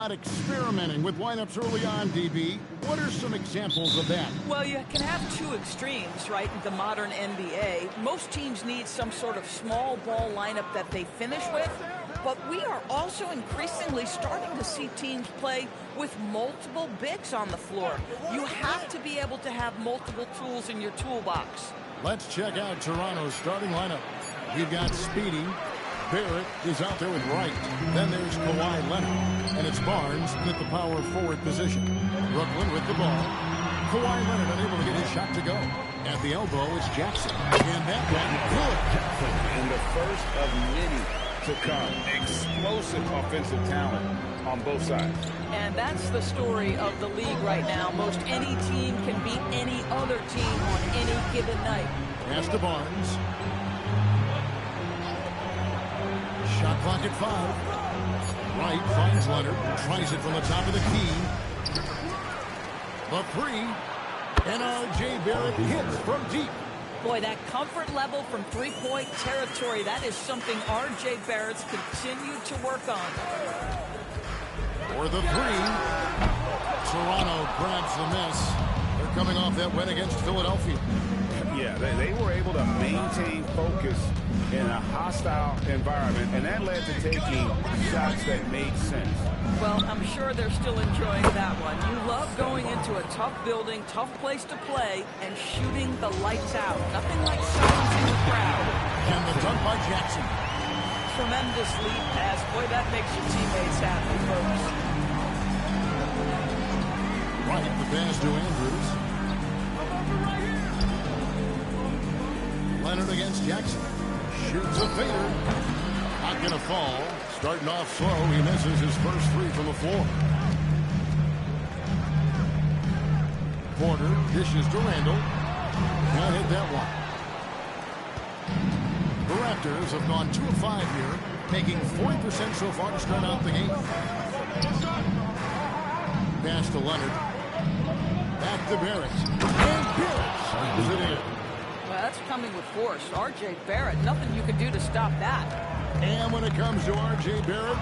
Not experimenting with lineups early on, DB. What are some examples of that? Well, you can have two extremes, right, in the modern NBA. Most teams need some sort of small ball lineup that they finish with, but we are also increasingly starting to see teams play with multiple bigs on the floor. You have to be able to have multiple tools in your toolbox. Let's check out Toronto's starting lineup. We've got Speedy. Barrett is out there with Wright. Then there's Kawhi Leonard. And it's Barnes at the power forward position. Brooklyn with the ball. Kawhi Leonard unable to get his shot to go. At the elbow is Jackson. And that one good. And the first of many to come. Explosive offensive talent on both sides. And that's the story of the league right now. Most any team can beat any other team on any given night. Pass to Barnes. Shot clock at 5. Wright finds Leonard. Tries it from the top of the key. The three. And R.J. Barrett hits from deep. Boy, that comfort level from three-point territory, that is something R.J. Barrett's continued to work on. For the three. Toronto grabs the miss. They're coming off that win against Philadelphia. Yeah, they were able to maintain focus in a hostile environment, and that led to taking shots that made sense. Well, I'm sure they're still enjoying that one. You love going into a tough building, tough place to play, and shooting the lights out. Nothing like silencing the crowd. And the dunk by Jackson. Tremendous lead pass. Boy, that makes your teammates happy, folks. Right, the pass to Andrews. Leonard against Jackson. Shoots a fader. Not going to fall. Starting off slow. He misses his first three from the floor. Porter dishes to Randall. Can't hit that one. The Raptors have gone 2 of 5 here, making 40% so far to start out the game. Pass to Leonard. Back to Barrett. And Barrett sends it in. Well, that's coming with force. R.J. Barrett, nothing you can do to stop that. And when it comes to R.J. Barrett,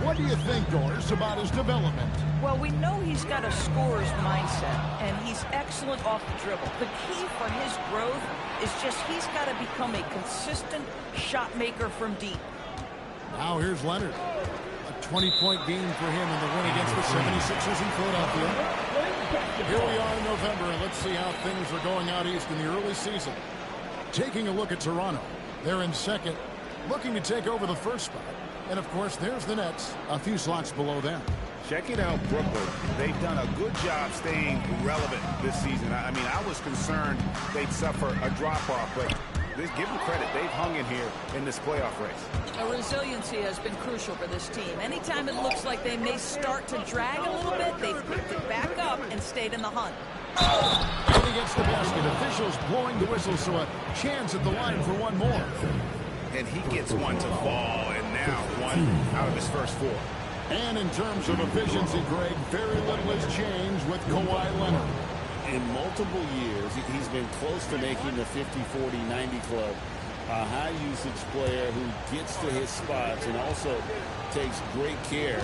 what do you think, Doris, about his development? Well, we know he's got a scorer's mindset, and he's excellent off the dribble. The key for his growth is just he's got to become a consistent shot maker from deep. Now here's Leonard. A 20-point game for him in the win against the 76ers in Philadelphia. Here we are in November, and let's see how things are going out east in the early season. Taking a look at Toronto. They're in second, looking to take over the first spot. And, of course, there's the Nets, a few slots below them. Checking out Brooklyn. They've done a good job staying relevant this season. I mean, I was concerned they'd suffer a drop-off, but give them credit. They've hung in here in this playoff race. Resiliency has been crucial for this team. Anytime it looks like they may start to drag a little bit, they've picked it back up and stayed in the hunt. And he gets the basket. Officials blowing the whistle, so a chance at the line for one more. And he gets one to fall, and now one out of his first 4. And in terms of efficiency, Greg, very little has changed with Kawhi Leonard. In multiple years, he's been close to making the 50-40-90 club. A high-usage player who gets to his spots and also takes great care.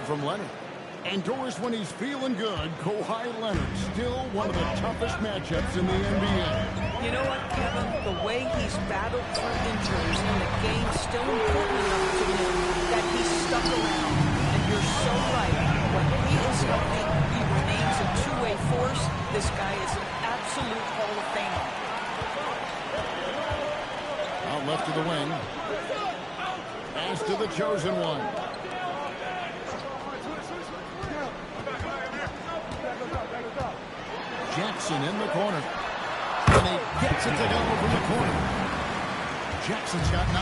From Leonard. And Doris, when he's feeling good, Kawhi Leonard still one of the toughest matchups in the NBA. You know what, Kevin? The way he's battled through injuries and the game's still important enough to him that he's stuck around. And you're so right. When he is healthy, he remains a two-way force. This guy is an absolute Hall of Famer. Out left to the wing. Pass to the chosen one. Jackson in the corner. And he gets it to go from the corner. Jackson's got 9.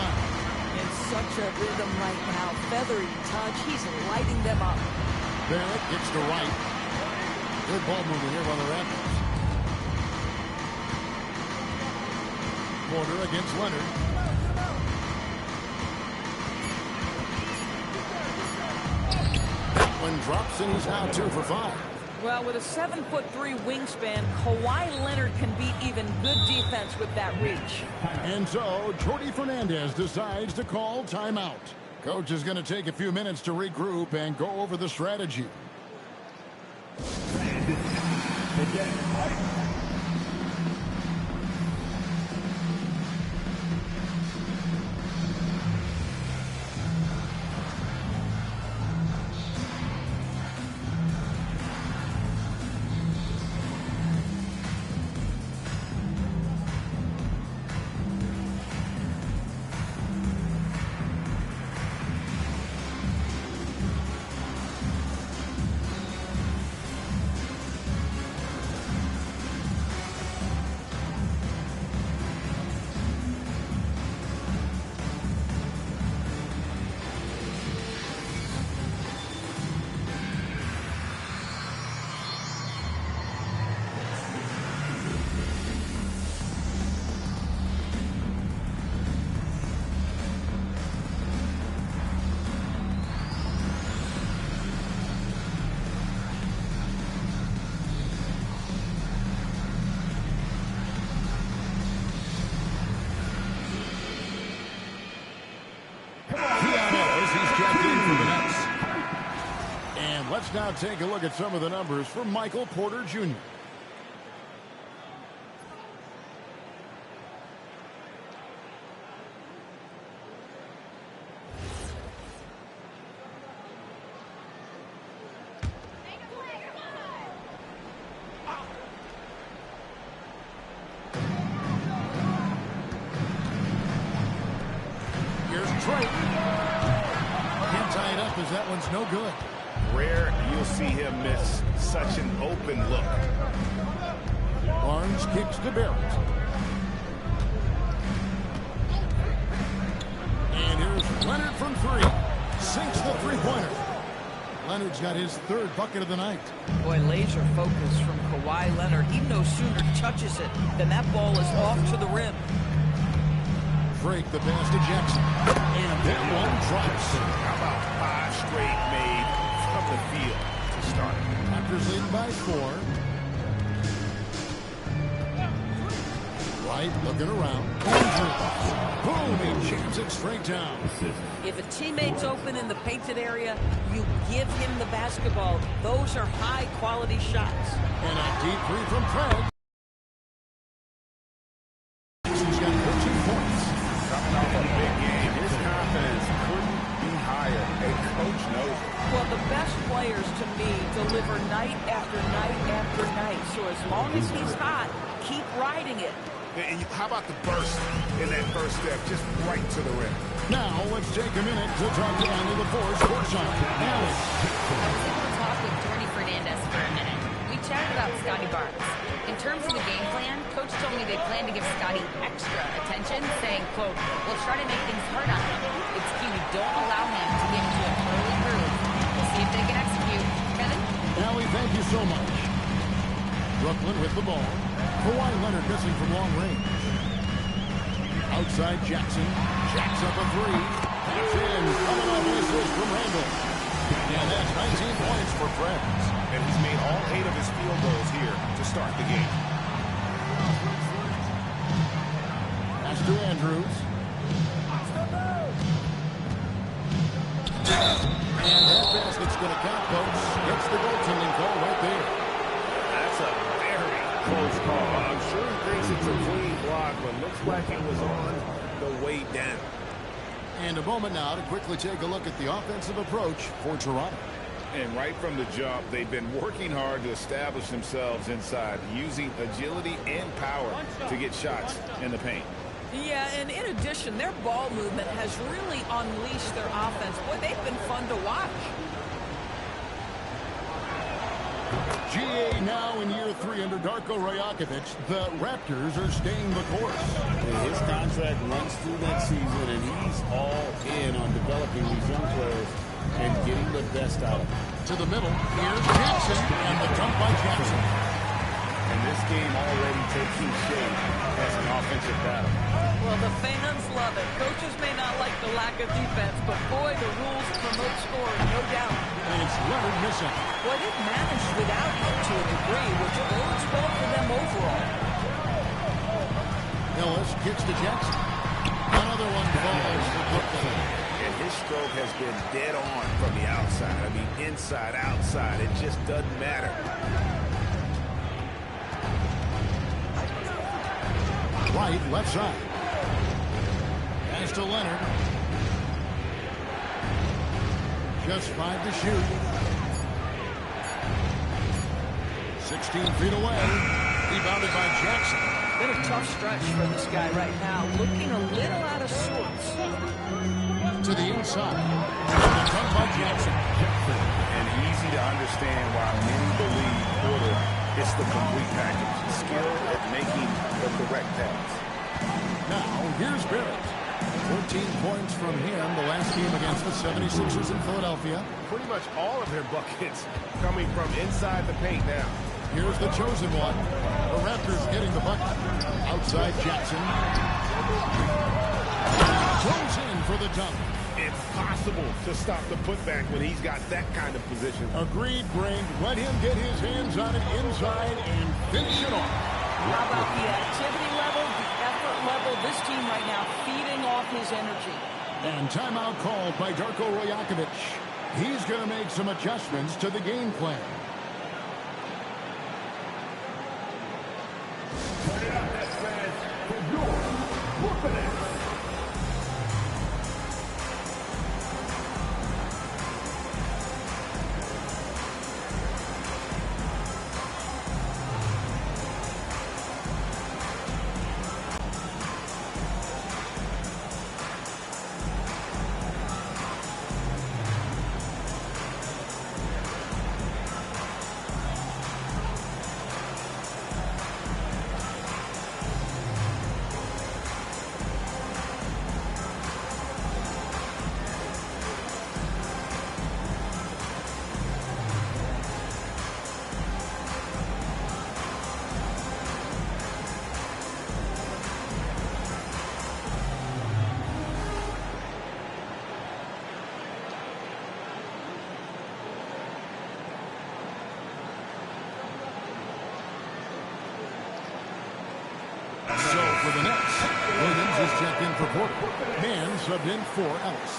In such a rhythm right now. Feathery touch. He's lighting them up. Barrett gets to Wright. Good ball movement here by the Raptors. Porter against Leonard. That one drops, and he's now 2 for 5. Well, with a 7'3" wingspan, Kawhi Leonard can beat even good defense with that reach. And so, Jordi Fernandez decides to call timeout. Coach is going to take a few minutes to regroup and go over the strategy. Let's now take a look at some of the numbers for Michael Porter Jr. Here's Drake. Can't tie it up as that one's no good. Rare you'll see him miss such an open look. Barnes kicks to Barrett. And here's Leonard from three. Sinks the three-pointer. Leonard's got his third bucket of the night. Boy, laser focus from Kawhi Leonard. He no sooner touches it than that ball is off to the rim. Drake the pass to Jackson. And that one drops. How about 5 straight made from the field to start? Raptors leading by 4. Wright looking around. Boom, he jams it straight down. If a teammate's open in the painted area, you give him the basketball. Those are high-quality shots. And a deep three from Craig. He's got 14 points. Coming off a big game, his confidence couldn't be higher. A coach knows it. Well, the best players to me deliver night after night after night. So as long as he's hot, keep riding it. And how about the burst in that first step, just right to the rim? Now, let's take a minute to talk to Annie LaForce Sportside. Allie. I was able to talk with Jordi Fernandez for a minute. We chatted about Scotty Barnes. In terms of the game plan, Coach told me they plan to give Scotty extra attention, saying, quote, we'll try to make things hard on him. It's key we don't allow him to get into an early groove. We'll see if they can execute. Kevin? Allie, thank you so much. Brooklyn with the ball. Kawhi Leonard missing from long range. Outside Jackson. Jacks up a three. That's in. Coming off an assist from Randall. And that's 19 points for Friends. And he's made all 8 of his field goals here to start the game. Pass to Andrews. And that basket's going to count, folks. Gets the goaltending call right there. That's a very close call. I'm sure he thinks it's a clean block, but looks like it was on the way down. And a moment now to quickly take a look at the offensive approach for Toronto. And right from the jump, they've been working hard to establish themselves inside, using agility and power to get shots in the paint. Yeah, and in addition, their ball movement has really unleashed their offense. Boy, they've been fun to watch. GA now in year 3 under Darko Rajakovic. The Raptors are staying the course. His contract runs through next season, and he's all in on developing these young players and getting the best out of them. To the middle, here's Jackson, and the dunk by Jackson. And this game already taking shape as an offensive battle. Well, the fans love it. Coaches may not like the lack of defense, but boy, the rules promote scoring, no doubt. And it's Leonard missing. Well, they've managed without him to a degree, which bodes well for them overall. Ellis kicks to Jackson. Another one falls for Brooklyn. And his stroke has been dead on from the outside. I mean, inside, outside, it just doesn't matter. Right, left side. Pass to Leonard. Just 5 to shoot. 16 feet away. Rebounded by Jackson. Been a tough stretch for this guy right now. Looking a little out of sorts. To the inside. And comes by Jackson. And easy to understand why many believe Porter is the complete package. Skill at making the correct pass. Now, here's Barrett. 14 points from him the last game against the 76ers in Philadelphia. Pretty much all of their buckets coming from inside the paint now. Here's the chosen one. The Raptors getting the bucket. Outside Jackson. Goes in for the dunk. Impossible to stop the putback when he's got that kind of position. Agreed, Brink. Let him get his hands on it inside and finish it off. How about the activity level, the effort level? This team right now feeding off his energy. And timeout called by Darko Rajakovic. He's going to make some adjustments to the game plan. So for the Nets, Williams is checked in for Porter. Man subbed in for Ellis.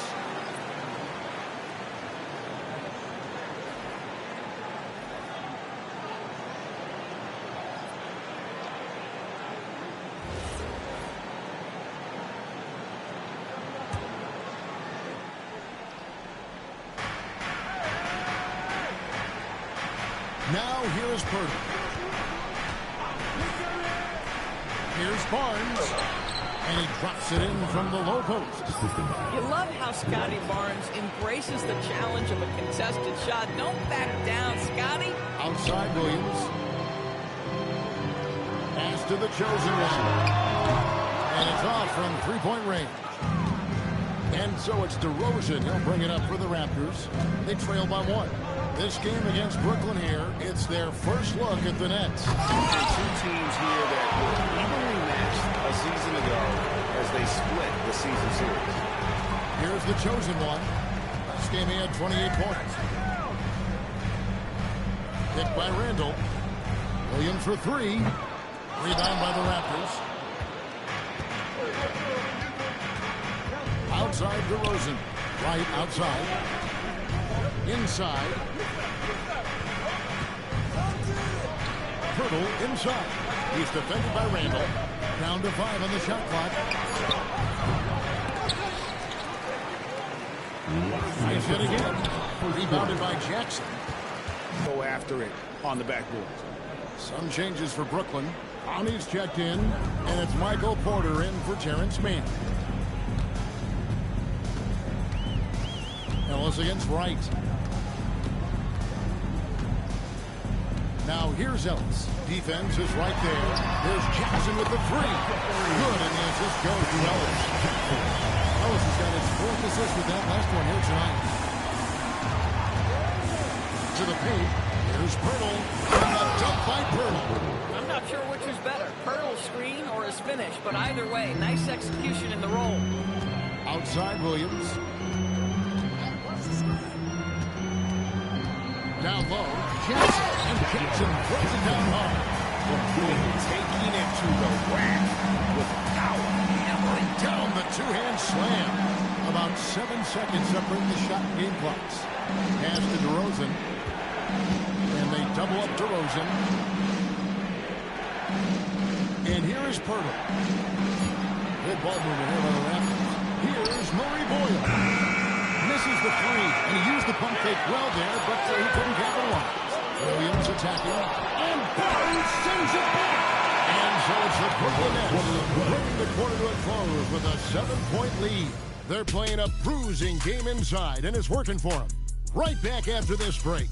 Now here is Porter. Here's Barnes, and he drops it in from the low post. You love how Scotty Barnes embraces the challenge of a contested shot. Don't back down, Scotty. Outside Williams. Pass to the chosen one. And it's off from three-point range. And so it's DeRozan. He'll bring it up for the Raptors. They trail by 1. This game against Brooklyn here, it's their first look at the Nets. And two teams here that were evenly matched a season ago as they split the season series. Here's the chosen one. This game he had 28 points. Picked by Randall. Williams for 3. Rebound by the Raptors. Outside DeRozan. Right outside. Inside. Hurdle inside. He's defended by Randall. Down to 5 on the shot clock. Nice hit again. Rebounded by Jackson. Go after it on the backboard. Some changes for Brooklyn. Ani's checked in, and it's Michael Porter in for Terrence Mann. Ellis against Wright. Now here's Ellis. Defense is right there. There's Jackson with the 3. Good, and the assist goes to Ellis. Ellis has got his 4th assist with that last one here tonight. To the paint. Here's Pirtle. And a dunk by Pirtle. I'm not sure which was better, Pirtle's screen or his finish, but either way, nice execution in the roll. Outside Williams. Down low, Jackson, and Jackson throws it down hard. Taking it to the rack with power. Hammering down the two-hand slam. About 7 seconds separate the shot and game clocks. Pass to DeRozan. And they double up DeRozan. And here is Pirtle. Good ball movement here by the Raptors. Here's Murray Boyle. Misses the three, and he used the pump fake well there, but he couldn't capitalize. Williams attacking, and Barnes sends it back. And so it's the Brooklyn Nets bringing the quarter to a close with a 7-point lead. They're playing a bruising game inside, and it's working for them. Right back after this break.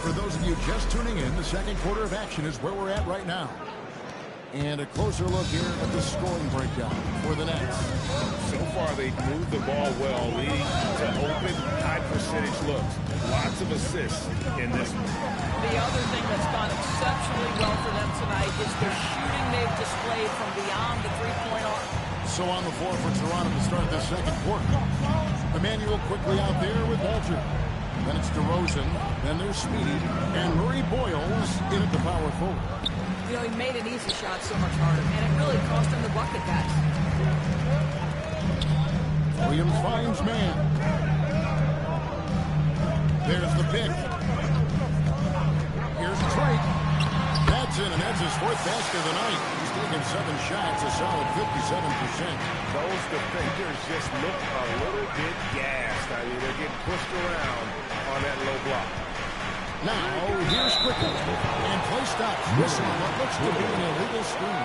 For those of you just tuning in, the second quarter of action is where we're at right now. And a closer look here at the scoring breakdown for the Nets. So far, they've moved the ball well, leading to open, high-percentage looks. Lots of assists in this one. The other thing that's gone exceptionally well for them tonight is the shooting they've displayed from beyond the three-point arc. So on the floor for Toronto to start this second quarter. Emmanuel quickly out there with Walter. Then it's DeRozan, then there's Speedy, and Murray Boyles in at the power forward. You know, he made an easy shot so much harder, and it really cost him the bucket pass. Williams finds man. There's the pick. Here's Drake. That's in, and that's his fourth basket of the night. He's taken 7 shots, a solid 57%. Those defenders just look a little bit gassed. I mean, they're getting pushed around on that low block. Now, here's Quickly. And play stops. This is what looks to be an illegal screen.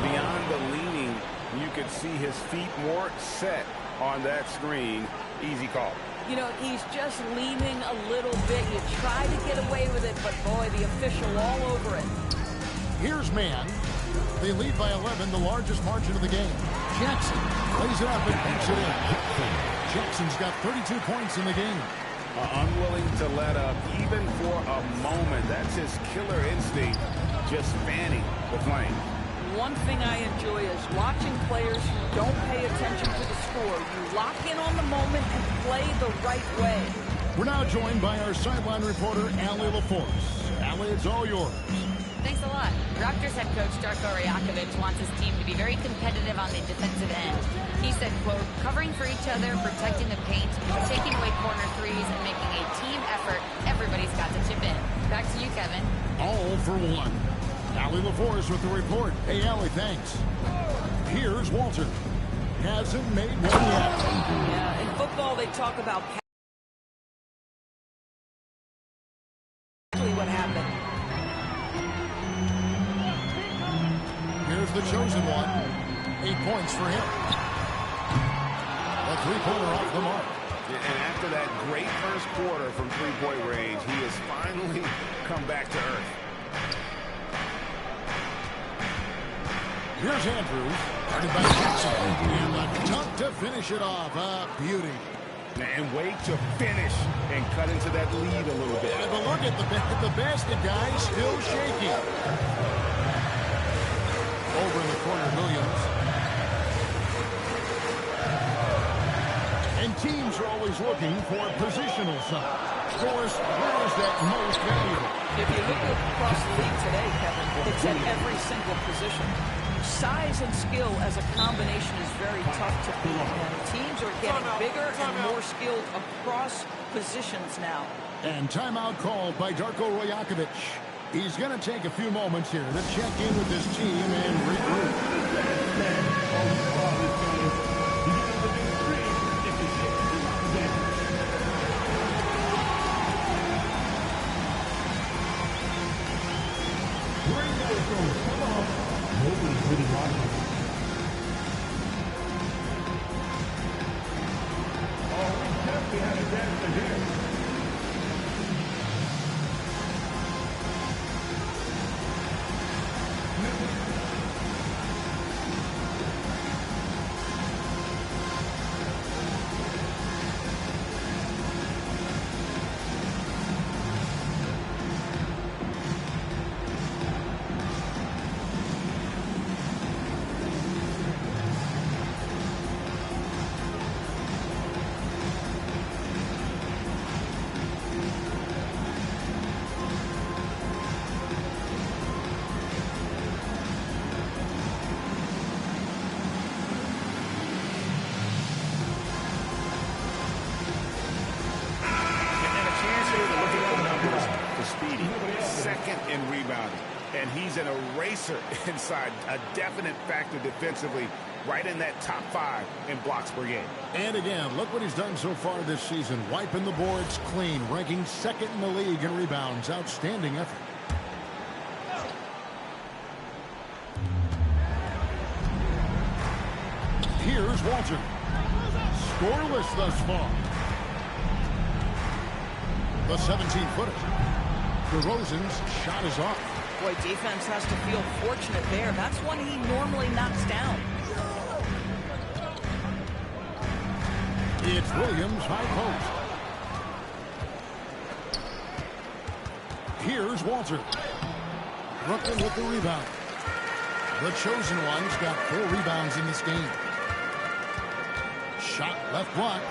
Beyond the leaning, you could see his feet more set on that screen. Easy call. You know, he's just leaning a little bit. You try to get away with it, but boy, the official all over it. Here's man. They lead by 11, the largest margin of the game. Jackson plays it up and banks it in. Jackson's got 32 points in the game. Unwilling to let up even for a moment. That's his killer instinct, just fanning the flame. One thing I enjoy is watching players who don't pay attention to the score. You lock in on the moment and play the right way. We're now joined by our sideline reporter, Allie LaForce. Allie, it's all yours. Thanks a lot. Raptors head coach Darko Rajakovic wants his team to be very competitive on the defensive end. He said, quote, covering for each other, protecting the paint, taking away corner threes, and making a team effort. Everybody's got to chip in. Back to you, Kevin. All for one. Allie LaForce with the report. Hey, Allie, thanks. Here's Walter. Hasn't made one yet. Yeah, in football, they talk about what happened. Here's the chosen one. 8 points for him. A three-pointer off the mark. And after that great first quarter from three-point range, he has finally come back to earth. Here's Andrews. Guarded by Jackson. And the dunk to finish it off. A beauty. And wait to finish and cut into that lead a little bit. But look at the basket, guys. Still shaking. Over in the corner, Williams. And teams are always looking for positional size. Of course, where is that most valuable? If you look across the league today, Kevin, it's at every single position. Size and skill as a combination is very tough to beat, and teams are getting bigger and more skilled across positions now. And timeout called by Darko Rajakovic. He's going to take a few moments here to check in with his team and regroup. second in rebounding. And he's an eraser inside, a definite factor defensively, right in that top 5 in blocks per game. And again, look what he's done so far this season. Wiping the boards clean, ranking second in the league in rebounds. Outstanding effort. Here's Walter. Scoreless thus far. The 17-footer. DeRozan's shot is off. Boy, defense has to feel fortunate there. That's one he normally knocks down. It's Williams, high post. Here's Walter. Brooklyn with the rebound. The chosen ones got 4 rebounds in this game. Shot left block.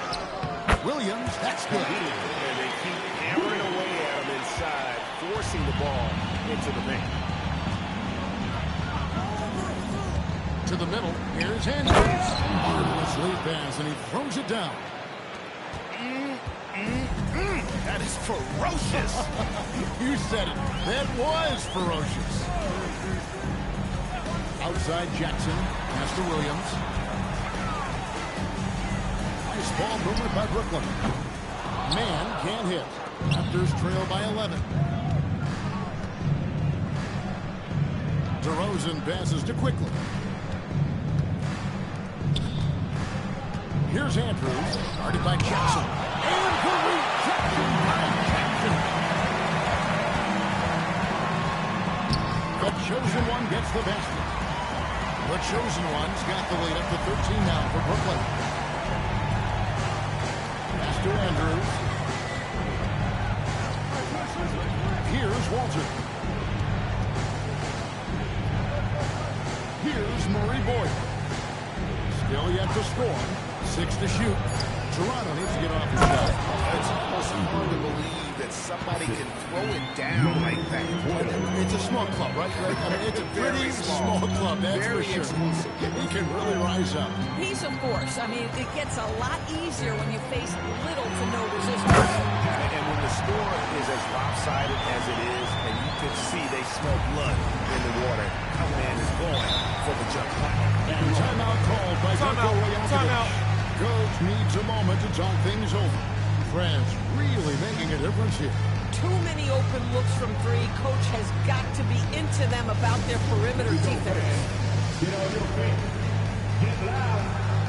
Williams, that's good. And they keep hammering away at him inside, forcing the ball into the paint. To the middle. Here's Andrews. Marvelous lead pass, and he throws it down. That is ferocious. You said it. That was ferocious. Outside Jackson. Pass to Williams. Nice ball movement by Brooklyn. Man can't hit. Raptors trail by 11. DeRozan passes to Quickly. Here's Andrews, guarded by Jackson. And the rejection by Jackson. The chosen one gets the basket. The chosen one's got the lead up to 13 now for Brooklyn. Pass to Andrews. Here's Walter. Here's Murray Boyd. Still yet to score. 6 to shoot. Toronto needs to get off the shot. It's almost hard to believe that somebody can throw it down like that. It's a small club, right, Greg? I mean, it's a pretty small club, that's for sure. He can really rise up. He's a force. I mean, it gets a lot easier when you face little to no resistance. And when the score is as lopsided as it is, and you can see they smell blood in the water, coming in is going for the jump. And timeout called by Darko Rajakovic. Coach needs a moment to talk things over. France really making a difference here. Too many open looks from 3. Coach has got to be into them about their perimeter defense. Get on your feet. Get loud.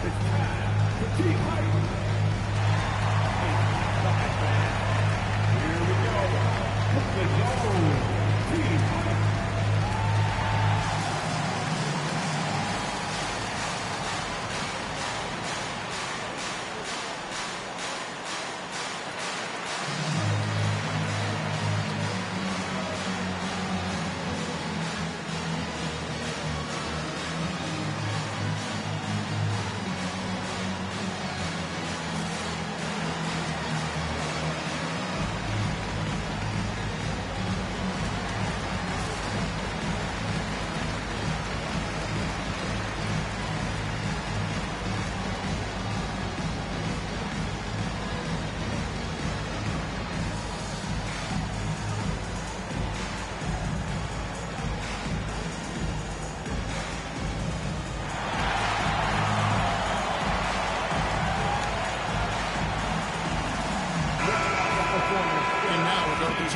It's time to keep fighting. Here we go. The zone. Keep fighting.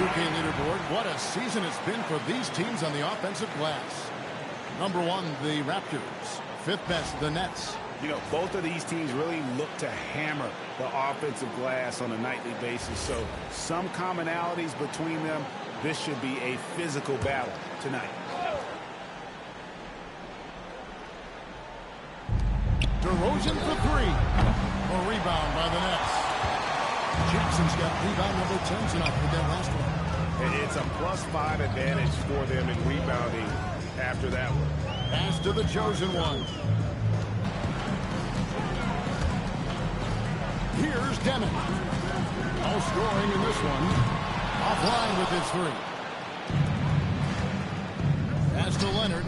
Leaderboard. What a season it's been for these teams on the offensive glass. Number 1, the Raptors. 5th best, the Nets. You know, both of these teams really look to hammer the offensive glass on a nightly basis. So some commonalities between them. This should be a physical battle tonight. DeRozan for 3. A rebound by the Nets. Jackson's got rebound number 10 tonight with that last one. It's a +5 advantage for them in rebounding after that one. Pass to the chosen one. Here's Deming. No scoring in this one. Offline with his 3. Pass to Leonard.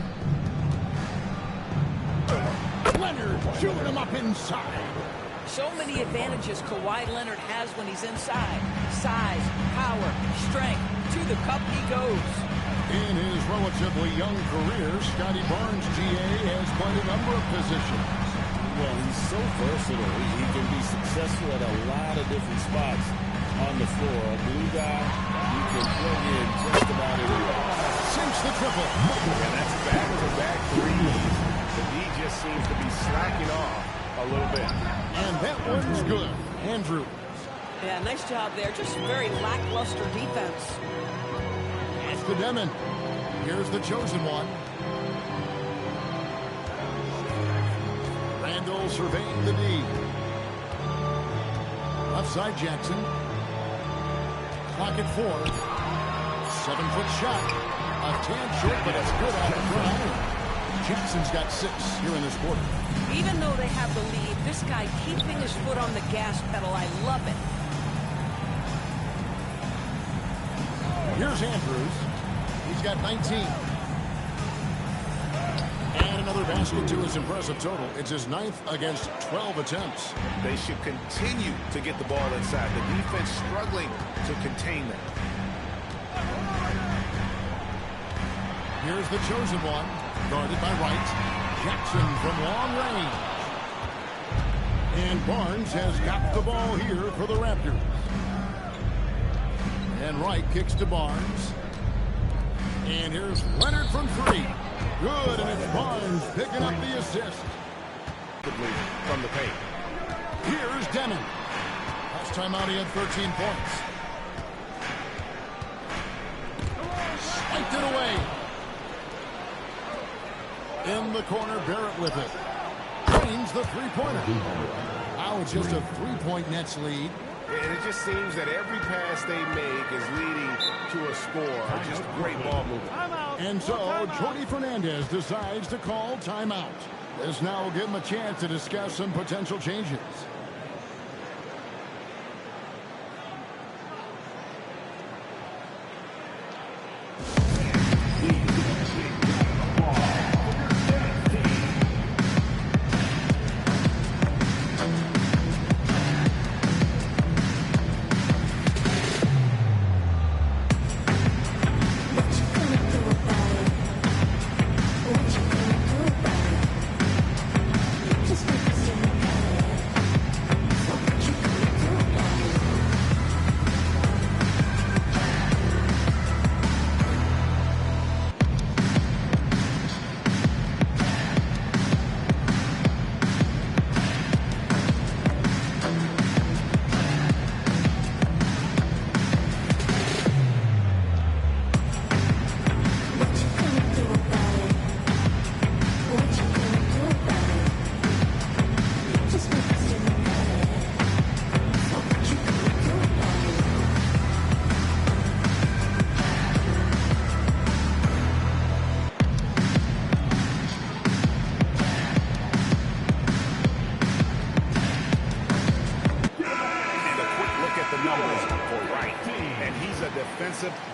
Leonard shooting him up inside. So many advantages Kawhi Leonard has when he's inside. Size, power, strength. To the cup he goes. relatively young career, Scotty Barnes, GA, has played a number of positions. Well, he's so versatile. He can be successful at a lot of different spots on the floor. A blue guy, you can plug in just about anywhere. Sinks the triple. And that's back-to-back threes. The D just seems to be slacking off a little bit. And that one's good. Andrews. Yeah, nice job there. Just very lackluster defense. Pass to Demon. Here's the chosen one. Randall surveying the D. Left side Jackson. Clock at 4. 7-foot shot. A tad short, but it's good out of front iron. Jackson's got 6 here in this quarter. Even though they have the lead, this guy keeping his foot on the gas pedal, I love it. Here's Andrews. He's got 19. And another basket to his impressive total. It's his 9th against 12 attempts. They should continue to get the ball inside. The defense struggling to contain them. Here's the chosen one. Guarded by Wright. Jackson from long range. And Barnes has got the ball here for the Raptors. And Wright kicks to Barnes. And here's Leonard from 3. Good, and it's Barnes picking up the assist. From the paint. Here's Demon. Last time out he had 13 points. Spiked it away. In the corner, Barrett with it. Drains the three-pointer. Now it's just a 3-point Nets lead. And it just seems that every pass they make is leading to a score. Just great ball movement. And so, Jordy Fernandez decides to call timeout. This now will give him a chance to discuss some potential changes.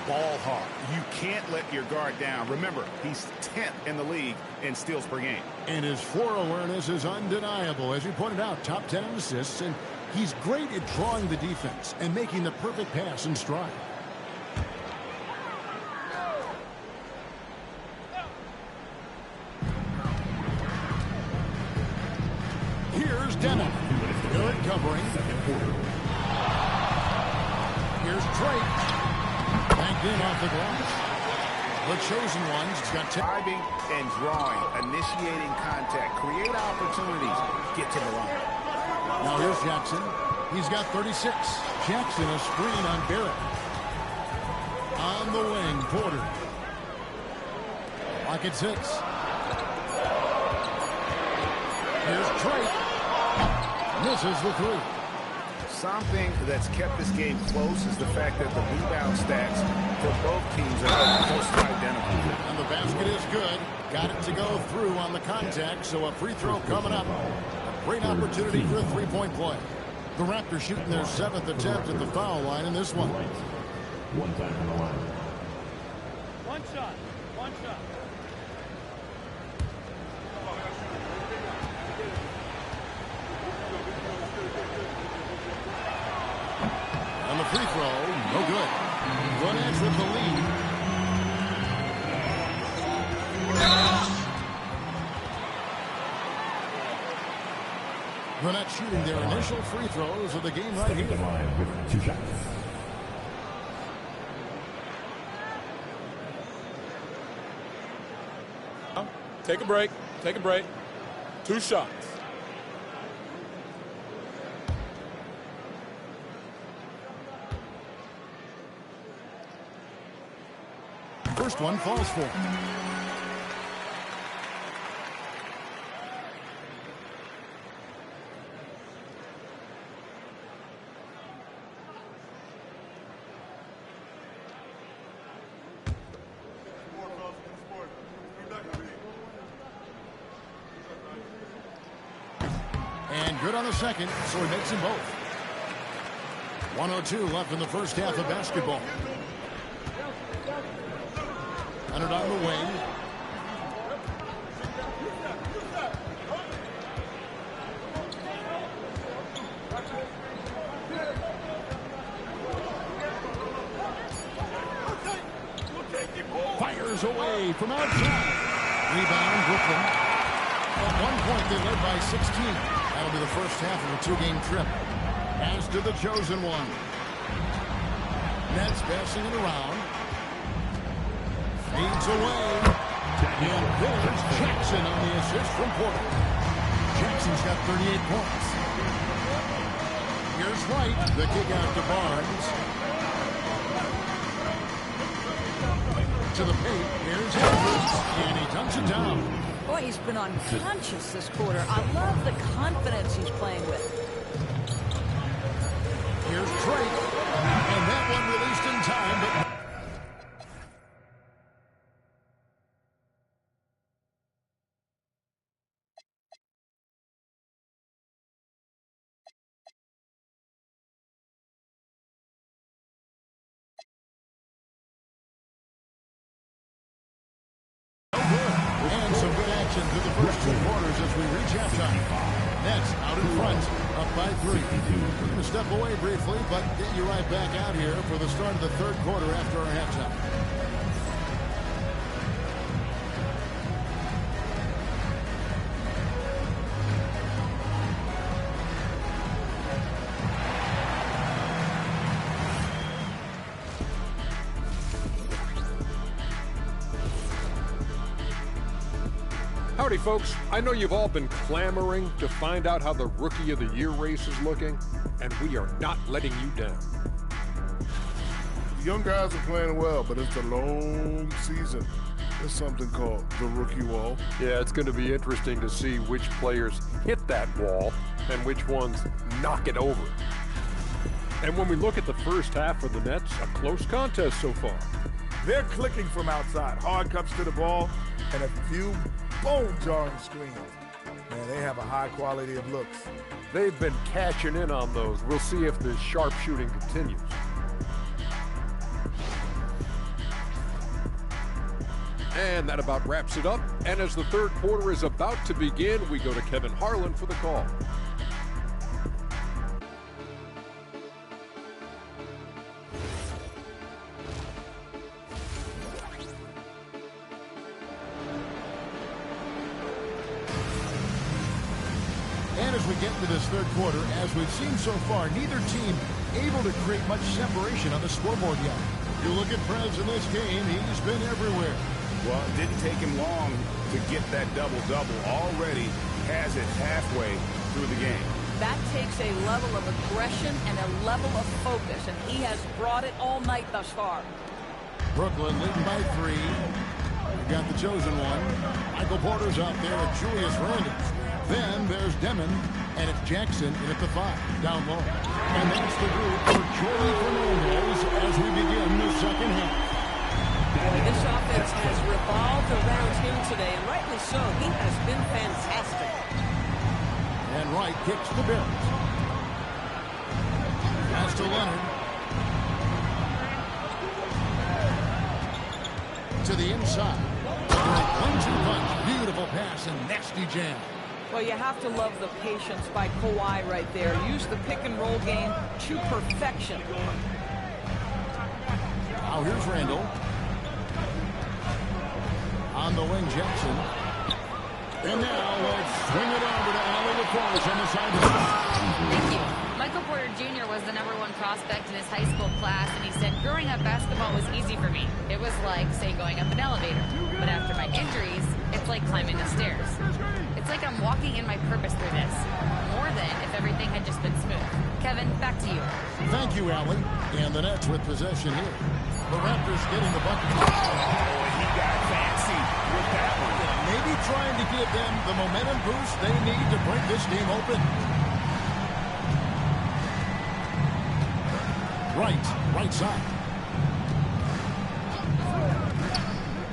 Ball hawk. You can't let your guard down. Remember, he's 10th in the league in steals per game. And his floor awareness is undeniable. As you pointed out, top 10 in assists, and he's great at drawing the defense and making the perfect pass in stride. Here's Demon. Good covering. Here's Drake. Banked in off the glass. The chosen ones. He's got driving and drawing, initiating contact, create opportunities, get to the line. Now here's Jackson. He's got 36. Jackson a screen on Barrett. On the wing, Porter. Clock at 6. Here's Drake. Misses the 3. Something that's kept this game close is the fact that the rebound stats for both teams are close to identical. And the basket is good. Got it to go through on the contact, so a free throw coming up. A great opportunity for a three-point play. The Raptors shooting their 7th attempt at the foul line in this one. One time on the line. One shot. One shot. And the free throw, no good. One edge with the lead. for not shooting their initial free throws of the game right here. The line with 2 shots. Take a break. Take a break. 2 shots. First one falls for. And good on the second, so he makes them both. 1:02 left in the first half of basketball. Leonard on the wing. Fires away from outside. Rebound, Brooklyn. At one point, they led by 16. That'll be the first half of a 2-game trip. As to the chosen one. Nets passing it around. Feeds away. And there's Jackson on the assist from Porter. Jackson's got 38 points. Here's Wright. The kick out to Barnes. To the paint. Here's Edwards. And he dunks it down. Boy, he's been unconscious this quarter. I love the confidence he's playing with. Here's Drake. And that one released in time, but... And some good action through the first 2 quarters as we reach halftime. Nets out in front, up by 3. We're going to step away briefly, but get you right back out here for the start of the 3rd quarter after our halftime. Howdy, folks. I know you've all been clamoring to find out how the Rookie of the Year race is looking, and we are not letting you down. The young guys are playing well, but it's a long season. There's something called the rookie wall. Yeah, it's going to be interesting to see which players hit that wall and which ones knock it over. And when we look at the first half of the Nets, a close contest so far. They're clicking from outside. Hard cuts to the ball and a few bone-jarring screens. Man, they have a high quality of looks. They've been catching in on those. We'll see if the sharp shooting continues. And that about wraps it up. And as the 3rd quarter is about to begin, we go to Kevin Harlan for the call. And as we get into this 3rd quarter, as we've seen so far, neither team able to create much separation on the scoreboard yet. You look at Prez in this game, he's been everywhere. Well, it didn't take him long to get that double-double. Already has it halfway through the game. That takes a level of aggression and a level of focus, and he has brought it all night thus far. Brooklyn leading by 3. You got the chosen one. Michael Porter's out there at Julius Randle. Then there's Demon, and it's Jackson in at the 5, down low. And that's the group for Jordi Fernandez as we begin the 2nd half. Boy, this offense has revolved around him today, and rightly so. He has been fantastic. And Wright kicks to Barrett. Pass to Leonard. To the inside. Great 1-2 punch. Beautiful pass and nasty jam. Well, you have to love the patience by Kawhi right there. Use the pick-and-roll game to perfection. Now here's Randall. On the wing, Jackson. And now let's swing it over to Allie LaForge on the sideline. Thank you. Michael Porter Jr. was the #1 prospect in his high school class, and he said, growing up, basketball was easy for me. It was like, say, going up an elevator. But after my injuries, it's like climbing the stairs. It's like I'm walking in my purpose through this, more than if everything had just been smooth. Kevin, back to you. Thank you, Allie. And the Nets with possession here. The Raptors getting the bucket. Oh, and he got fancy with that one. Maybe trying to give them the momentum boost they need to break this game open. Right side.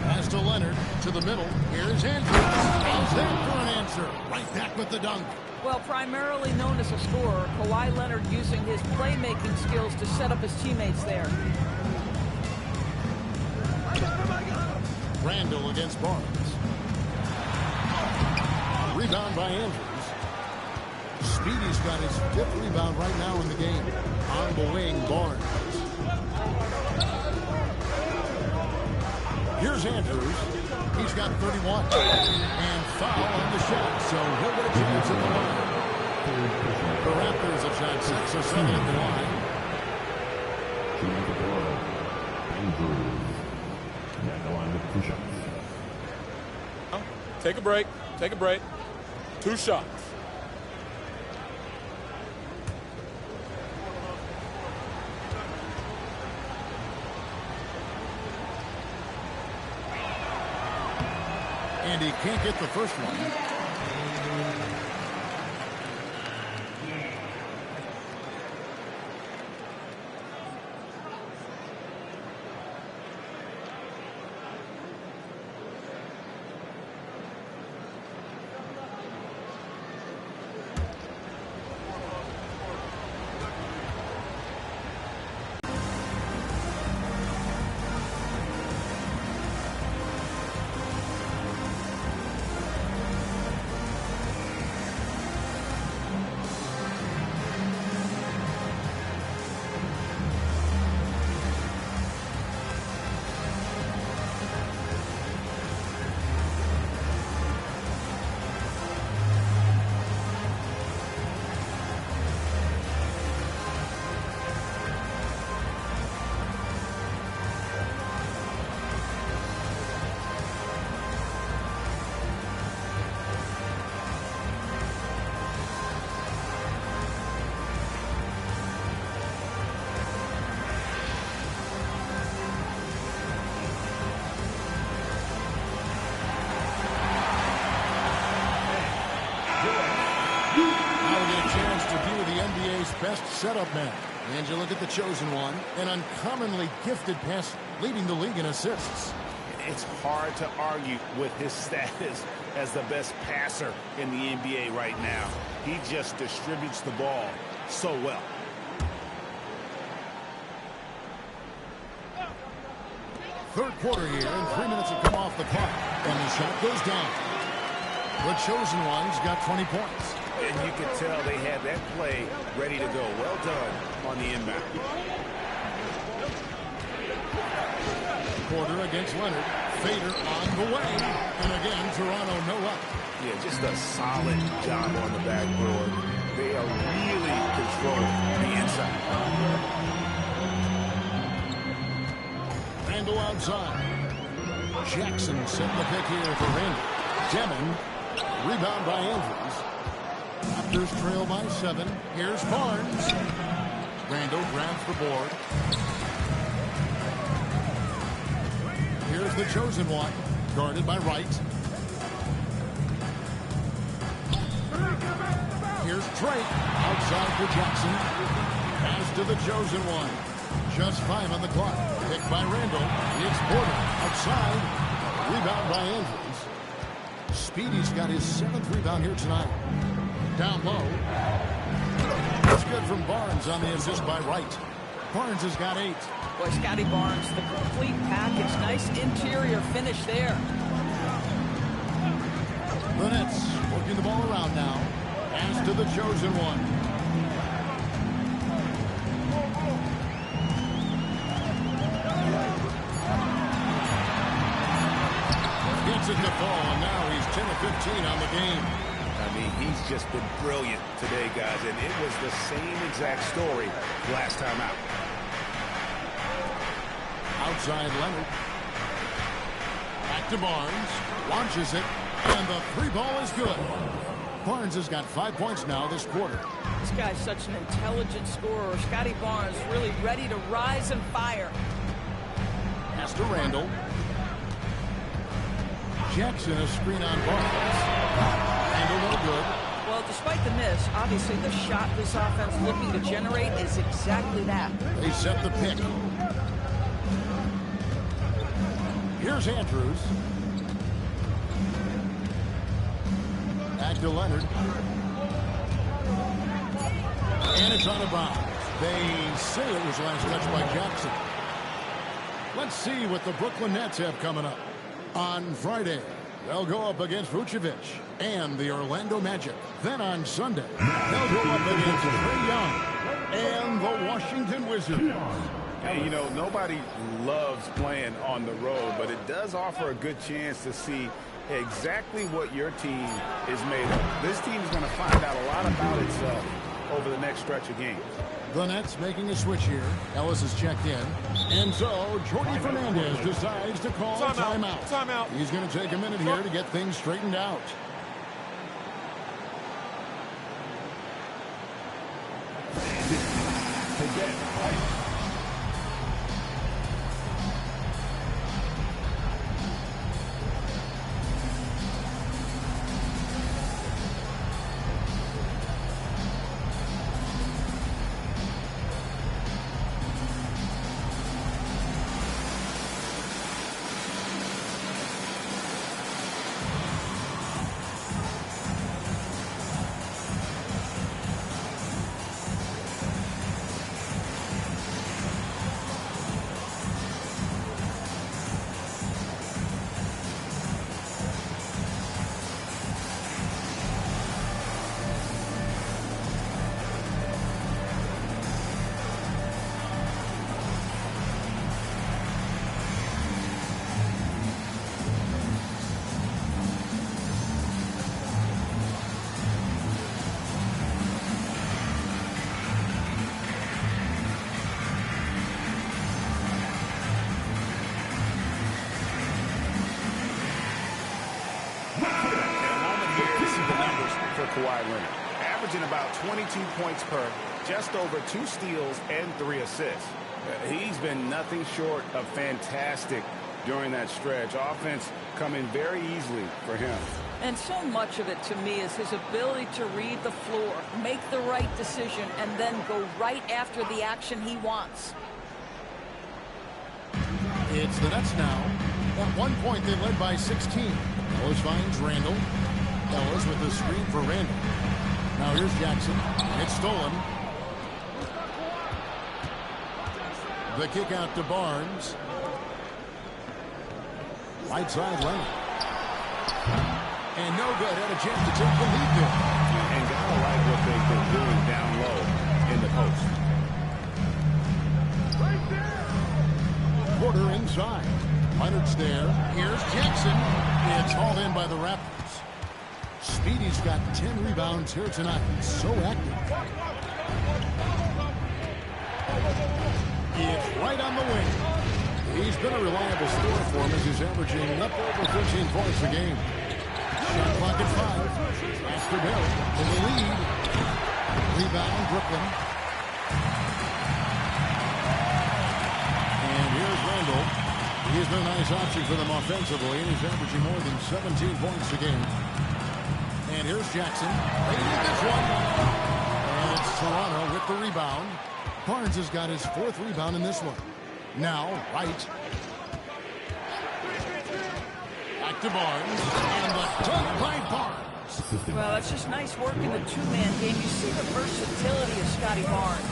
Pass to Leonard, to the middle. Here's Andrews. How's that for an answer? Right back with the dunk. Well, primarily known as a scorer, Kawhi Leonard using his playmaking skills to set up his teammates there. Randall against Barnes. Rebound by Andrews. Speedy's got his 5th rebound right now in the game. On the wing, Barnes. Here's Andrews. He's got 31. And foul on the shot, so he'll get a chance at the line. The Raptors have shot 6 or 7 at the line. Andrews. At the line with 2 shots. Take a break. Take a break. 2 shots. And he can't get the first one. Best setup man. And you look at the chosen one, an uncommonly gifted passer, leading the league in assists. It's hard to argue with his status as the best passer in the NBA right now. He just distributes the ball so well. Third quarter here, and 3 minutes have come off the clock. And the shot goes down. The chosen one's got 20 points. And you could tell they had that play ready to go. Well done on the inbound. Porter against Leonard. Fader on the way. And again, Toronto no up. Yeah, just a solid job on the backboard. They are really controlling the inside. Randall outside. Jackson set the pick here for Randall. Demon. Rebound by Andrews. Raptors trail by 7. Here's Barnes. Randall grabs the board. Here's the chosen one. Guarded by Wright. Here's Drake. Outside for Jackson. Pass to the chosen one. Just 5 on the clock. Picked by Randall. It's Porter. Outside. Rebound by Andrews. Speedy's got his 7th rebound here tonight. Down low. It's good from Barnes on the assist by Wright. Barnes has got 8. Boy, Scotty Barnes, the complete package. Nice interior finish there. The Nets working the ball around now. Pass to the chosen one. Gets Gets it to fall, and now he's 10 of 15 on the game. I mean, he's just been brilliant today, guys, and it was the same exact story last time out. Outside Leonard. Back to Barnes. Launches it, and the three ball is good. Barnes has got 5 points now this quarter. This guy's such an intelligent scorer. Scotty Barnes really ready to rise and fire. Pass to Randall. Jackson a screen on Barnes. Randall no good. Well, despite the miss, obviously the shot this offense looking to generate is exactly that. They set the pick. Here's Andrews. Back to Leonard. And it's out of bounds. They say it was last touched by Jackson. Let's see what the Brooklyn Nets have coming up. On Friday, they'll go up against Vucevic and the Orlando Magic. Then on Sunday, they'll go up against Trae Young and the Washington Wizards. Hey, you know, nobody loves playing on the road, but it does offer a good chance to see exactly what your team is made of. This team is going to find out a lot about itself over the next stretch of games. The Nets making a switch here. Ellis is checked in. And so, Jordi Fernandez decides to call timeout. Timeout. He's going to take a minute here to get things straightened out. Kawhi Leonard, averaging about 22 points per, just over 2 steals and 3 assists. He's been nothing short of fantastic during that stretch. Offense coming very easily for him. And so much of it to me is his ability to read the floor, make the right decision, and then go right after the action he wants. It's the Nets now. At one point, they led by 16. Ellis finds Randall. Ellis with the screen for Randall. Now here's Jackson. It's stolen. The kick out to Barnes. Right side Leonard. And no good. Had a chance to take the lead there. And gotta like what they've been doing down low in the post. Porter inside. Leonard's there. Here's Jackson. It's hauled in by the Raptors. Speedy's got 10 rebounds here tonight. So active. It's right on the wing. He's been a reliable scorer for him as he's averaging up over 13 points a game. Shot clock at 5. Master Barrett to the lead. Rebound, Brooklyn. And here's Randall. He's been a nice option for them offensively, and he's averaging more than 17 points a game. And here's Jackson. They need this one. And it's Toronto with the rebound. Barnes has got his 4th rebound in this one. Now, Wright. Back to Barnes. And the dunk by Barnes. Well, that's just nice work in the two-man game. You see the versatility of Scotty Barnes.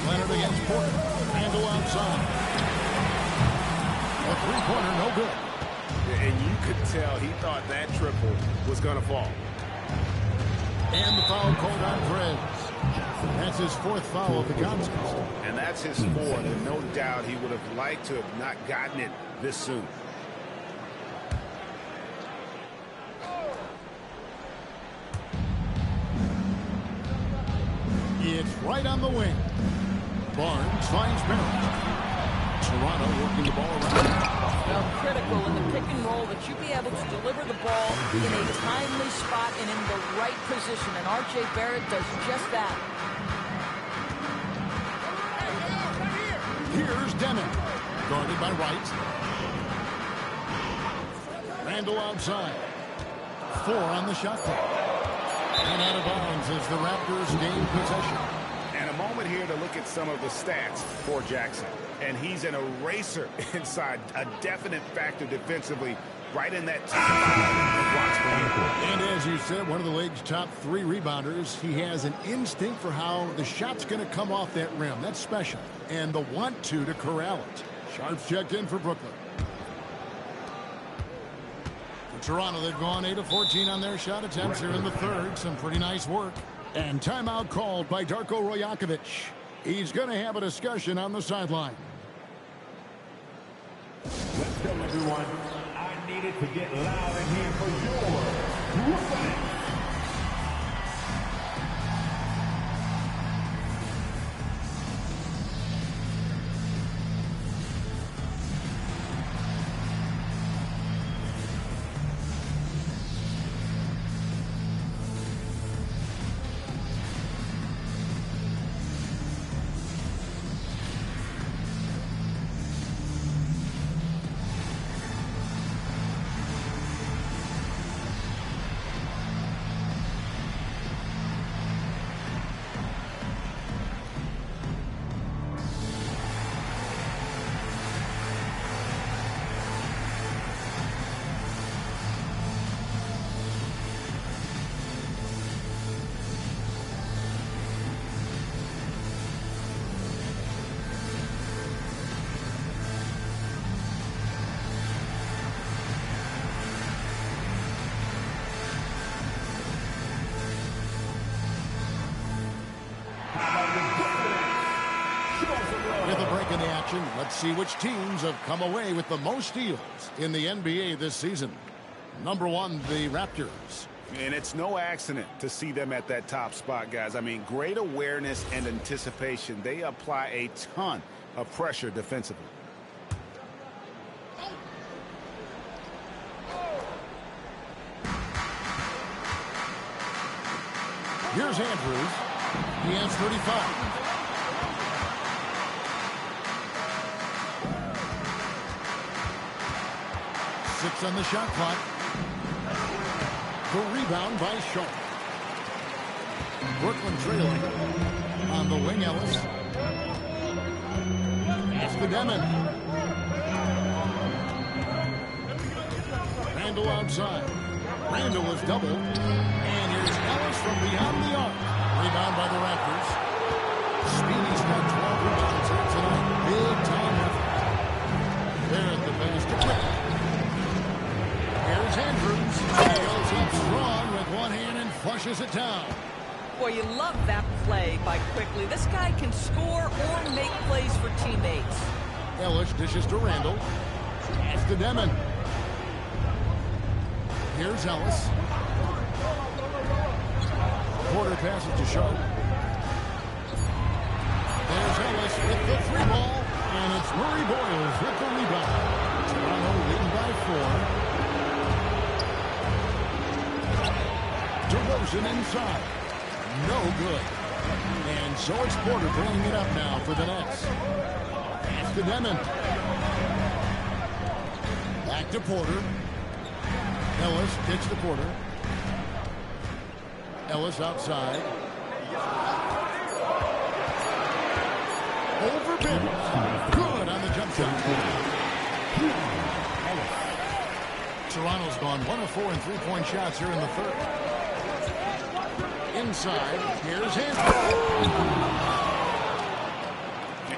Leonard against Porter. Randall outside. A three-pointer, no good. And you could tell he thought that triple was going to fall. And the foul called on Preds. That's his 4th foul of the contest. And that's his 4th, and no doubt he would have liked to have not gotten it this soon. It's right on the wing. Barnes finds Barrett. Toronto working the ball around. Well, critical in the pick and roll that you be able to deliver the ball in a timely spot and in the right position. And R.J. Barrett does just that. Here's Deming. Guarded by Wright. Randall outside. 4 on the shot clock. And out of bounds as the Raptors gain possession. And a moment here to look at some of the stats for Jackson. And he's an eraser inside, a definite factor defensively, right in that top 5 of blocks per game. And as you said, one of the league's top 3 rebounders. He has an instinct for how the shot's going to come off that rim. That's special. And the want-to corral it. Sharps checked in for Brooklyn. For Toronto, they've gone 8 of 14 on their shot attempts here in the 3rd. Some pretty nice work. And timeout called by Darko Rajakovic. He's going to have a discussion on the sideline. Let's go, everyone. I needed to get loud in here for your Brooklyn. Let's see which teams have come away with the most steals in the NBA this season. Number 1, the Raptors. And it's no accident to see them at that top spot, guys. I mean, great awareness and anticipation. They apply a ton of pressure defensively. Here's Andrews. He has 35. Six on the shot clock. The rebound by Shaw. Brooklyn trailing. On the wing, Ellis. Pass to Deming. Randall outside. Randall is doubled. And here's Ellis from beyond the arc. Rebound by the Raptors. Speedy's got 12 rebounds here tonight. Big time effort. There at the pass to Quickly. Here's Andrews. He goes up strong with one hand and flushes it down. Boy, you love that play by Quickly. This guy can score or make plays for teammates. Ellis dishes to Randall. Pass to Deming. Here's Ellis. Porter passes to Shaw. There's Ellis with the 3 ball. And it's Murray Boyles with the rebound. Toronto leading by 4. DeRozan inside. No good. And so it's Porter bringing it up now for the Nets. Pass to Deming. Back to Porter. Ellis kicks to Porter. Ellis outside. Over Bibbs. Good on the jump shot. Toronto's gone 1 of 4 in 3-point shots here in the 3rd. Inside, here's Andrews.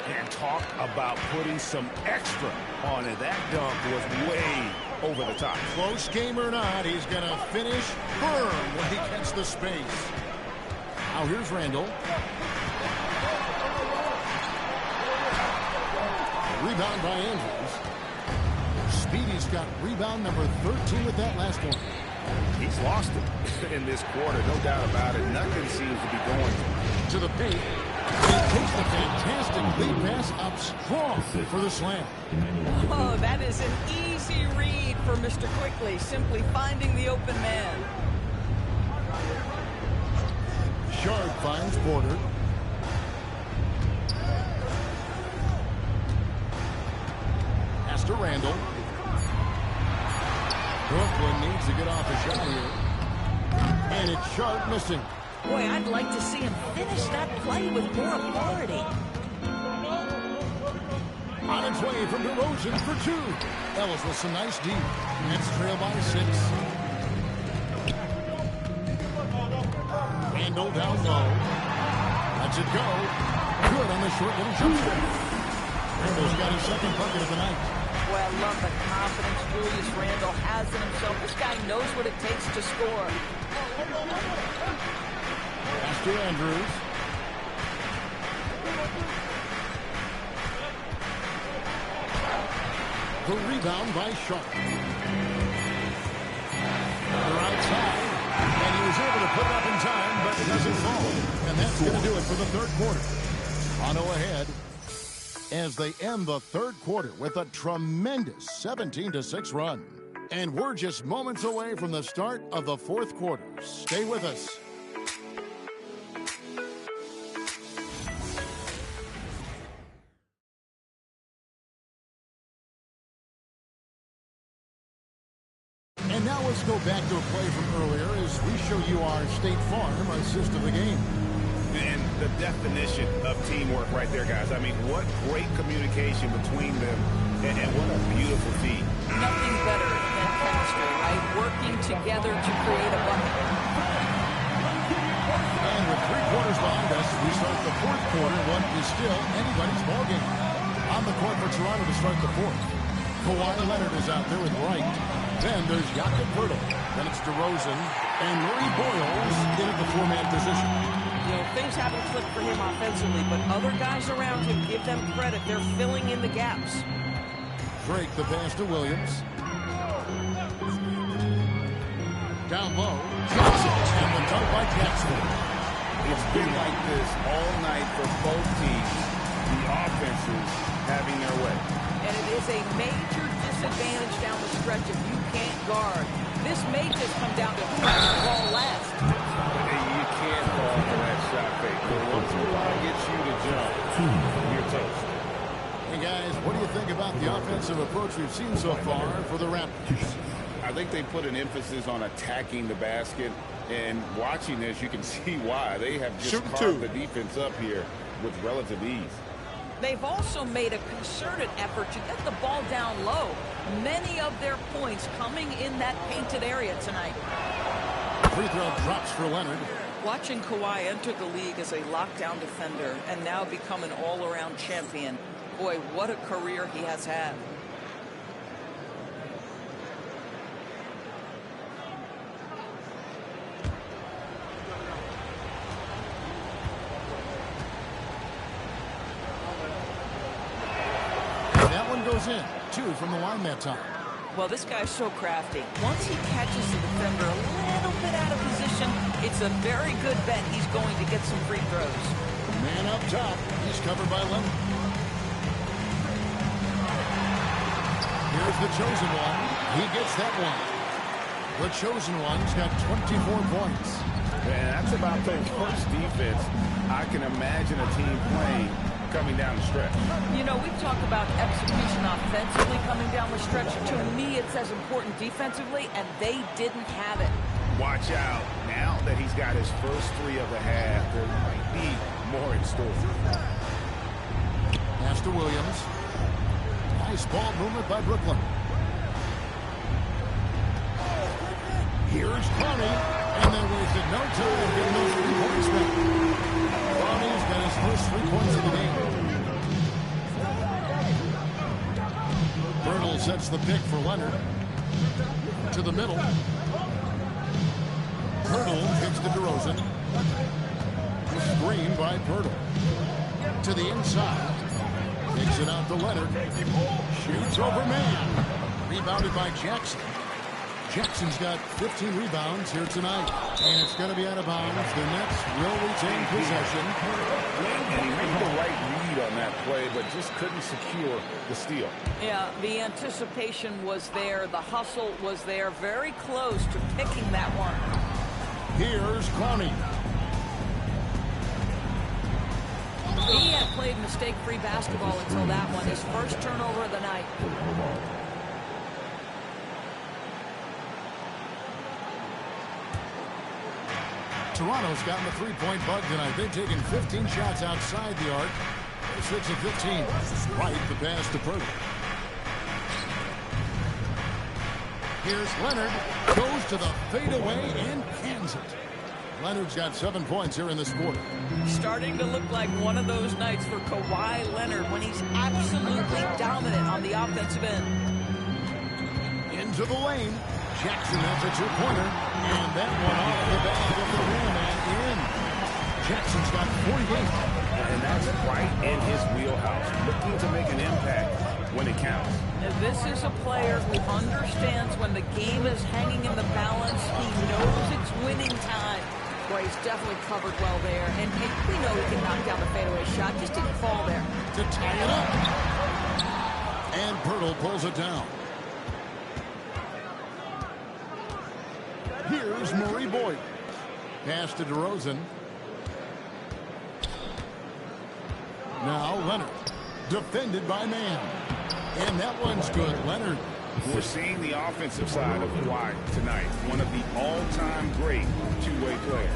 And talk about putting some extra on it. That dunk was way over the top. Close game or not, he's going to finish firm when he gets the space. Now here's Randall. rebound by Andrews. Speedy's got rebound number 13 with that last one. He's lost it in this quarter, no doubt about it. Nothing seems to be going to the paint. He takes the fantastic lead pass up strong for the slam. Oh, that is an easy read for Mr. Quickly, simply finding the open man. Sharp finds Porter. Pass to Randall. Brooklyn needs to get off a shot here. And it's Sharp missing. Boy, I'd like to see him finish that play with more authority. On its way from DeRozan for two. Ellis with some nice deep. Nets trail by 6. Randall down low. Lets it go. Good on the short little jump shot. Randall's got his second bucket of the night. Boy, I love the confidence Julius Randall has in himself. This guy knows what it takes to score. Pass to Andrews. The rebound by Sharp. They're outside, and he was able to put it up in time, but it doesn't fall. And that's going to do it for the third quarter. Toronto ahead as they end the third quarter with a tremendous 17-6 run. And we're just moments away from the start of the fourth quarter. Stay with us. And now let's go back to a play from earlier as we show you our State Farm assist of the game. And the definition of teamwork right there, guys. I mean, what great communication between them, and what a beautiful feat. Nothing better than chemistry, right? Working together to create a bucket. And with 3 quarters behind us, we start the fourth quarter. What is still anybody's ballgame. On the court for Toronto to start the fourth. Kawhi Leonard is out there with Wright. Then there's Jakob Poeltl. Then it's DeRozan. And Murray Boyles in at the 4-man position. You know, things haven't clicked for him offensively, but other guys around him, give them credit. They're filling in the gaps. Drake the pass to Williams. Down low. Johnson. And the dunk by Jackson. It's been like this all night for both teams. The offenses having their way. And it is a major disadvantage down the stretch if you can't guard. This may just come down to who has the ball last. You can't fall for that shot fake. But once the ball gets you to jump, you're toast. Hey, guys, what do you think about the offensive approach we've seen so far for the Raptors? I think they put an emphasis on attacking the basket. And watching this, you can see why. They have just carved the defense up here with relative ease. They've also made a concerted effort to get the ball down low. Many of their points coming in that painted area tonight. Free throw drops for Leonard. Watching Kawhi enter the league as a lockdown defender and now become an all-around champion. Boy, what a career he has had. Goes in. 2 from the line that time. Well, this guy's so crafty. Once he catches the defender a little bit out of position, it's a very good bet he's going to get some free throws. Man up top. He's covered by Leonard. Here's the chosen one. He gets that one. The chosen one's got 24 points. Man, that's about the worst defense I can imagine a team playing coming down the stretch. You know, we've talked about execution offensively coming down the stretch. To me, it's as important defensively, and they didn't have it. Watch out. Now that he's got his first 3 of the half, there might be more in store. Pass to Williams. Nice ball movement by Brooklyn. Here's Connie, and they wasted no time getting those 3 points back. Connie's got his first 3 points of the game. Poeltl sets the pick for Leonard. To the middle. Poeltl kicks to DeRozan. The screen by Poeltl. To the inside. Takes it out to Leonard. Shoots over man. Rebounded by Jackson. Jackson's got 15 rebounds here tonight. And it's going to be out of bounds. The Nets will retain possession. And he made the right read on that play, but just couldn't secure the steal. Yeah, the anticipation was there. The hustle was there. Very close to picking that one. Here's Clowney. He had played mistake-free basketball until that one. His first turnover of the night. Toronto's gotten the three-point bug tonight. They've taken 15 shots outside the arc. They're 6 of 15. Right, the pass to Purtle. Here's Leonard. Goes to the fadeaway and cans it. Leonard's got 7 points here in this quarter. Starting to look like one of those nights for Kawhi Leonard when he's absolutely dominant on the offensive end. Into the lane. Jackson has a two-pointer. And that one off the back of the rim and in. Jackson's got 48. And that's right in his wheelhouse. Looking to make an impact when it counts. And this is a player who understands when the game is hanging in the balance. He knows it's winning time. Boy, he's definitely covered well there. And we know he can knock down the fadeaway shot. Just didn't fall there. To tie it up. And Purtle pulls it down. Here's Murray Boyd. Pass to DeRozan. Now Leonard. Defended by man. And that one's good. Leonard. We're seeing the offensive side of Kawhi tonight. One of the all-time great two-way players.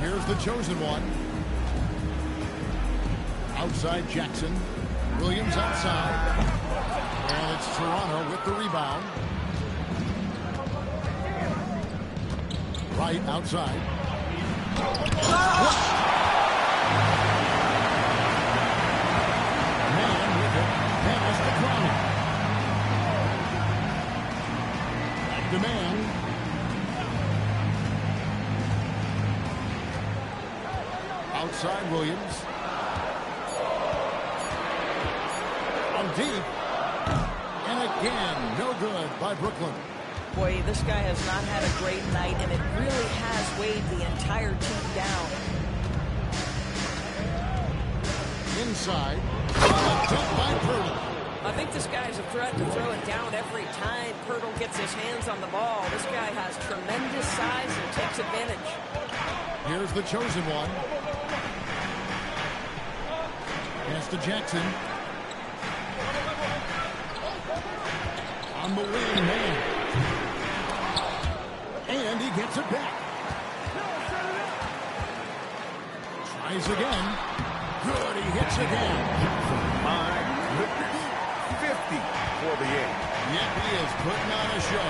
Here's the chosen one. Outside Jackson. Williams outside. And it's Toronto with the rebound. Right outside. Man with it. Pass to Clowney. Back to man. Outside Williams. On deep. And again, no good by Brooklyn. Boy, this guy has not had a great night, and it really has weighed the entire team down. Inside. Dunk by Purtle. I think this guy's a threat to throw it down every time Purtle gets his hands on the ball. This guy has tremendous size and takes advantage. Here's the chosen one. Pass to Jackson. On the wing, man. And he gets it back. Tries again. Good, he hits again. My goodness. 50 for the 8. Yet he is putting on a show.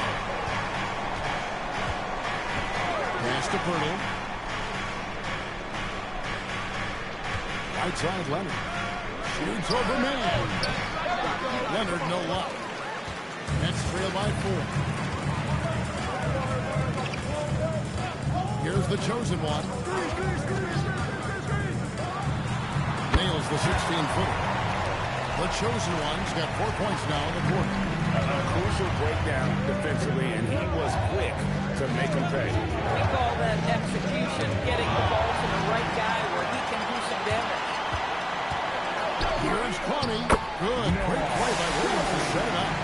Pass to Purtle. Outside Leonard. Shoots over man. Leonard no luck. Nets trail by 4. Here's the chosen one. Nails the 16-footer. The chosen one's got 4 points now in the quarter. A crucial breakdown defensively, and he was quick to make him pay. We call that execution, getting the ball to the right guy where he can do some damage. Here's Clowney. Good. Great play by Williams to set it up.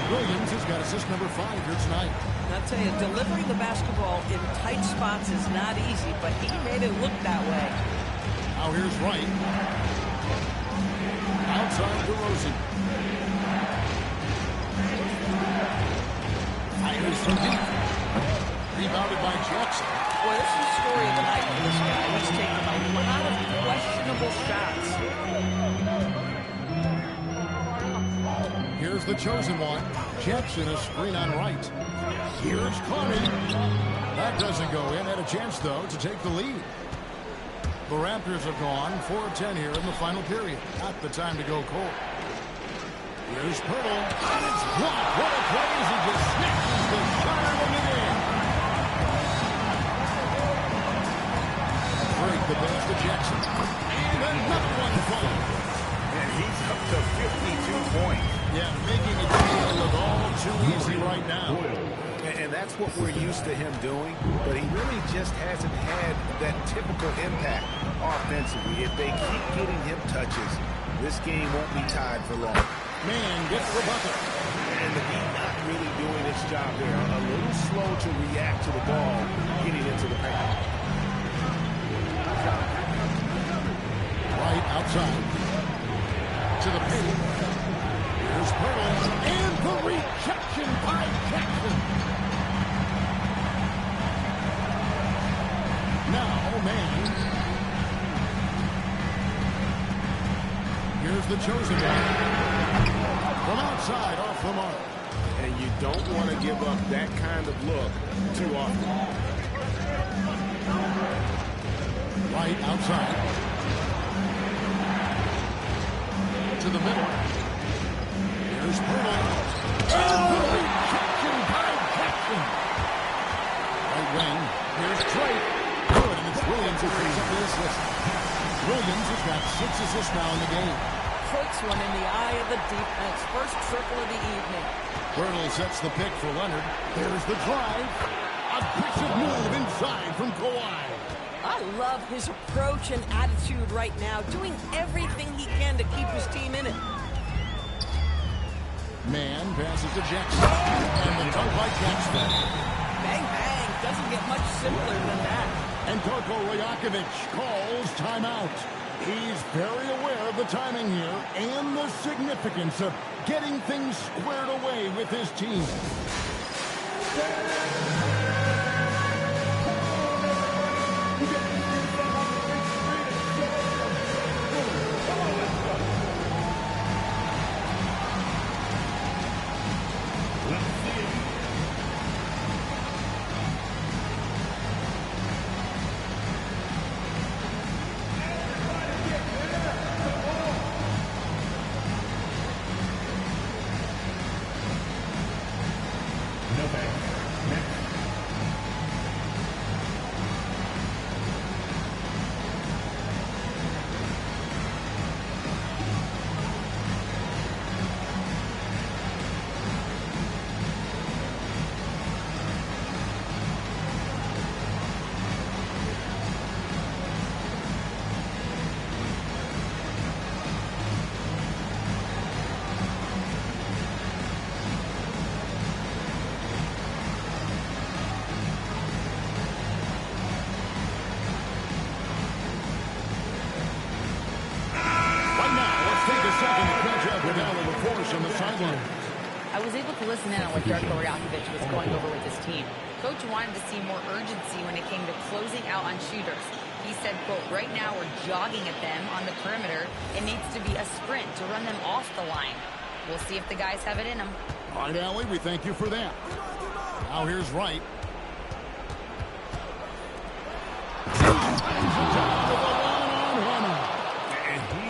Williams has got assist number 5 here tonight. I'll tell you, delivering the basketball in tight spots is not easy, but he made it look that way. Now here's Wright. Outside DeRozan. Fires from deep. Rebounded by Jackson. Well, this is the story of the night for this guy. He's taken a lot of questionable shots. Here's the chosen one. Jackson, a screen on Wright. Here's Clowney. That doesn't go in. Had a chance, though, to take the lead. The Raptors have gone 4 of 10 here in the final period. Not the time to go cold. Here's Purtle. And it's blocked. What a play as he just snatches the shot out of the game. Great The pass to Jackson. And another one falls. And he's up to 52 points. Yeah, making it look all too easy right now. And that's what we're used to him doing, but he really just hasn't had that typical impact offensively. If they keep getting him touches, this game won't be tied for long. Man gets the bucket. And the Heat not really doing its job there. A little slow to react to the ball getting into the paint. Right outside. To the paint. Here's Pearl. And the rejection by Jackson. Now, man. Here's the chosen one. From outside, off the mark. And you don't want to give up that kind of look too often. Right outside. To the middle. Here's Pearl. And the rejection by Jackson. Right wing. Here's Trey. Good, and it's Williams who picks up the assist. Williams has got 6 assists now in the game. Puts one in the eye of the defense. First triple of the evening. Burnley sets the pick for Leonard. There's the drive. Aggressive move inside from Kawhi. I love his approach and attitude right now, doing everything he can to keep his team in it. Man passes to Jackson. And the dunk by Jackson. Bang, bang. Doesn't get much simpler than that. And Darko Rajakovic calls timeout. He's very aware of the timing here and the significance of getting things squared away with his team. On the sideline. I was able to listen in on what Darko Rajakovic was going over with his team. Coach wanted to see more urgency when it came to closing out on shooters. He said, quote, right now we're jogging at them on the perimeter. It needs to be a sprint to run them off the line. We'll see if the guys have it in them. All right, Allie, we thank you for that. Now here's Wright.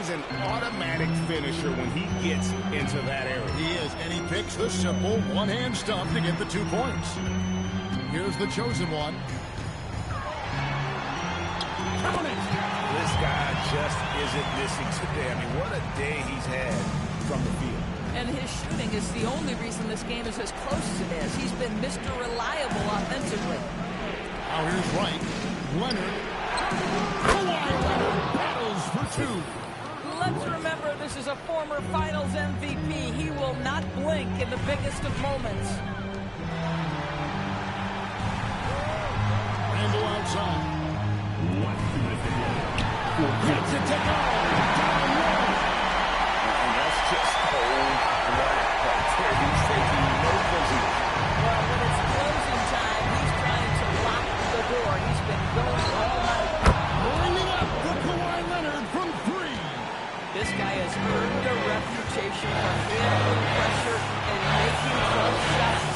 An automatic finisher when he gets into that area. He is, and he picks the simple one-hand stump to get the 2 points. Here's the chosen one. Count it! This guy just isn't missing today. I mean, what a day he's had from the field. And his shooting is the only reason this game is as close as it is. He's been Mr. Reliable offensively. Now here's Wright. Leonard. Kawhi Leonard battles for 2. Let's remember this is a former Finals MVP. He will not blink in the biggest of moments. Randall outside. Gets it to go. Down low. And that's just cold blood right there. He's taking no prisoners. Well, when it's closing time, he's trying to lock the door. He's been going all night. Bringing up the Kawhi Leonard from 3. This guy has earned a reputation for handling pressure and making close shots.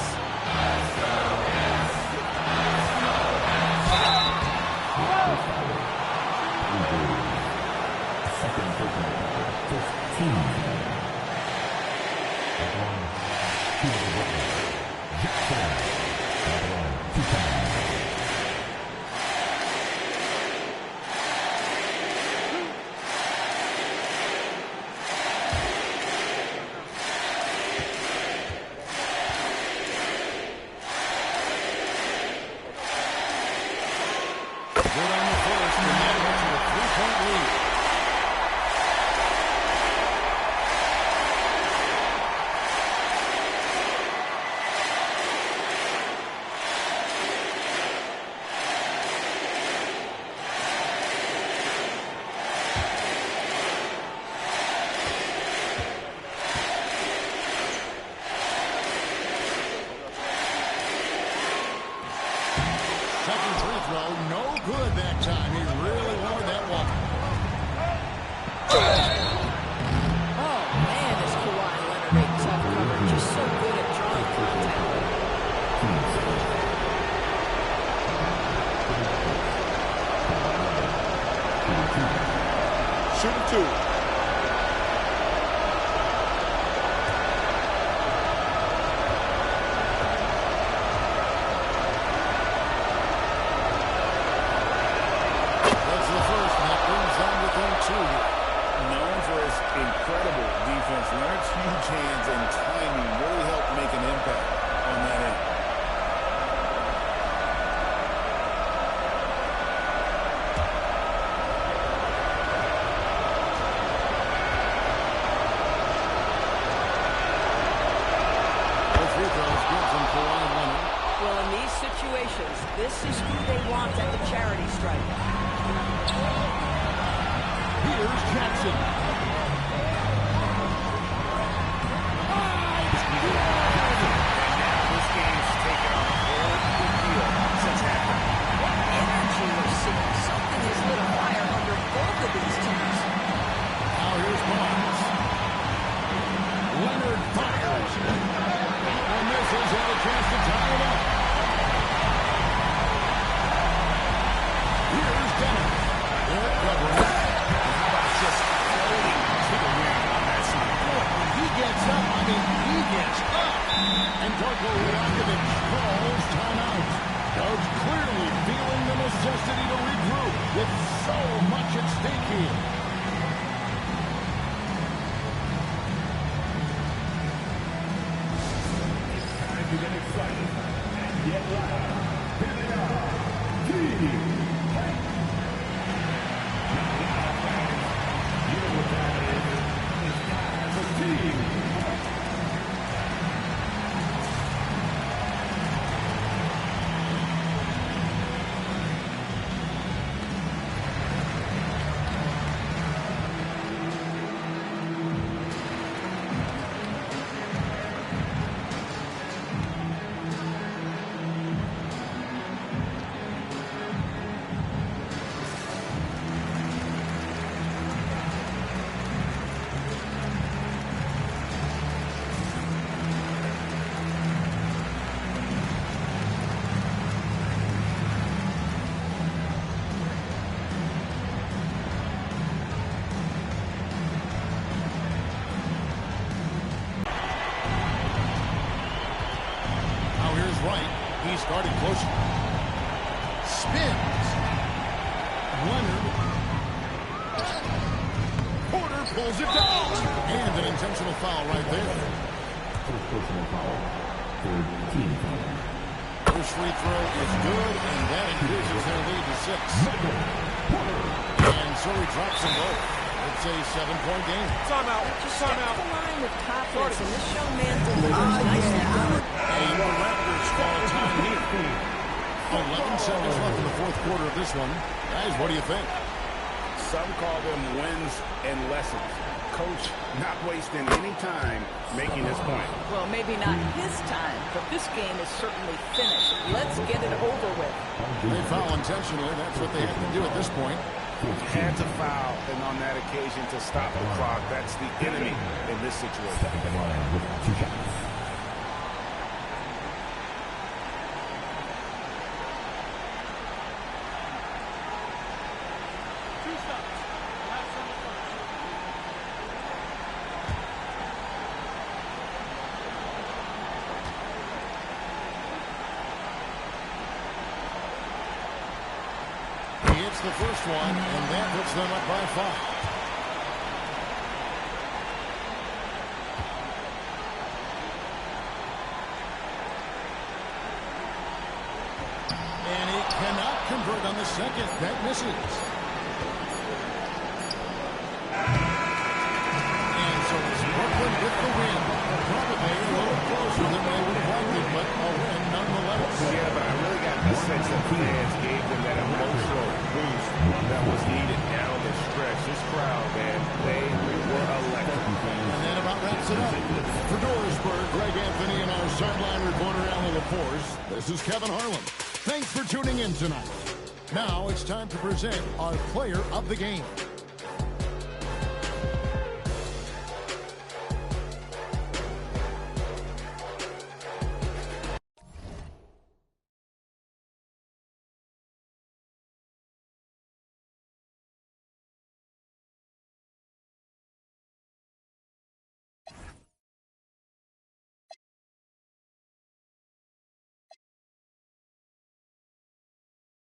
good on the first, and that went to a 3-point lead. No good that time. He really wanted that one. Oh, man, is Kawhi Leonard a tough cover. Just so good at drawing contact. Shooting two. Known for his incredible defense, Leonard's huge hands and timing really helped make an impact on that end. The free throw is good from Kawhi Leonard. Well, in these situations, this is who they want at the charity stripe. Here's Jackson. This game's taken on a whole new deal since halftime. What energy we're seeing. Something has lit a fire under both of these teams. Now here's Barnes. Leonard fires. And this is a chance to tie it up. Here's Dennis. They're covering. Just floating to the rim on that side. When he gets up, he gets up. And Darko Rakovic calls timeout. Doug's clearly feeling the necessity to regroup with so much at stake here. Time to get excited and get loud. Here they are. Team Fight. You know what that is. It's time for Team Fight. Right. He started closer. Spins. Leonard. Porter pulls it down. And an intentional foul right there. Personal foul. Third team foul. First free throw is good, and that increases their lead to 6. And so he drops them both. It's a 7-point game. Timeout. Just step the line with confidence, and this young man delivers nicely done. And the Raptors call time here. 11 seconds left in the fourth quarter of this one. Guys, what do you think? Some call them wins and lessons. Coach not wasting any time making this point. Well, maybe not his time, but this game is certainly finished. Let's get it over with. They foul intentionally. That's what they have to do at this point. Had to foul, and on that occasion to stop the clock. That's the enemy in this situation. The first one, and that puts them up by 5. And he cannot convert. Dorisberg on the second. That misses. And so it's Brooklyn with the win. Probably a little closer than they would have liked it, but a win nonetheless. Yeah, but I really got the sense that fans gave them that emotional boost that was needed down the stretch. This crowd, man, they were electric. And that about wraps it up. For Dorisberg, Greg Anthony, and our sideline reporter, Alan LaForce, this is Kevin Harlan. Thanks for tuning in tonight. Now it's time to present our player of the game.